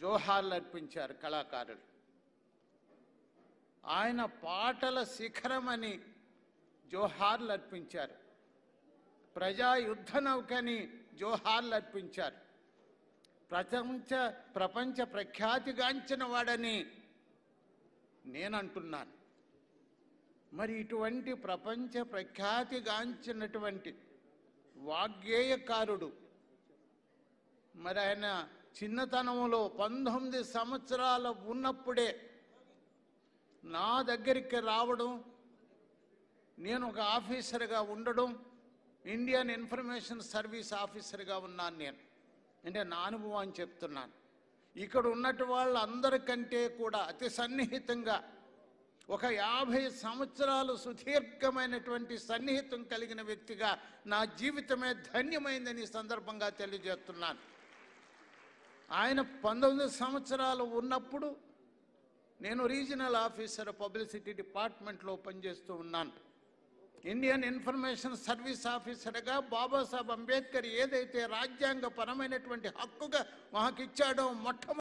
జోహార్లు అర్పించారు కళాకారులు. ఆయన పాటల శిఖరమని జోహార్లు అర్పించారు. ప్రజా యుద్ధ నౌకని జోహార్లు అర్పించారు. ప్రపంచ ప్రఖ్యాతిగాంచిన వాడని నేనంటున్నాను. మరి ఇటువంటి ప్రపంచ ప్రఖ్యాతిగాంచినటువంటి వాగ్గేయకారుడు మరి ఆయన చిన్నతనంలో 19 సంవత్సరాలు ఉన్నప్పుడే నా దగ్గరికి రావడం, నేను ఒక ఆఫీసర్గా ఉండడం, ఇండియన్ ఇన్ఫర్మేషన్ సర్వీస్ ఆఫీసర్గా ఉన్నాను నేను. అంటే నా అనుభవం చెప్తున్నాను. ఇక్కడ ఉన్నట్టు వాళ్ళందరికంటే కూడా అతి సన్నిహితంగా ఒక 50 సంవత్సరాలు సుదీర్ఘమైనటువంటి సన్నిహితం కలిగిన వ్యక్తిగా నా జీవితమే ధన్యమైందని ఈ సందర్భంగా తెలియజేస్తున్నాను. ఆయన 19 సంవత్సరాలు ఉన్నప్పుడు నేను రీజనల్ ఆఫీసర్ పబ్లిసిటీ డిపార్ట్మెంట్లో పనిచేస్తూ ఉన్నాను. ఇండియన్ ఇన్ఫర్మేషన్ సర్వీస్ ఆఫీసర్గా బాబాసాహెబ్ అంబేద్కర్ ఏదైతే రాజ్యాంగపరమైనటువంటి హక్కుగా మాకు ఇచ్చాడో మొట్టమొదటి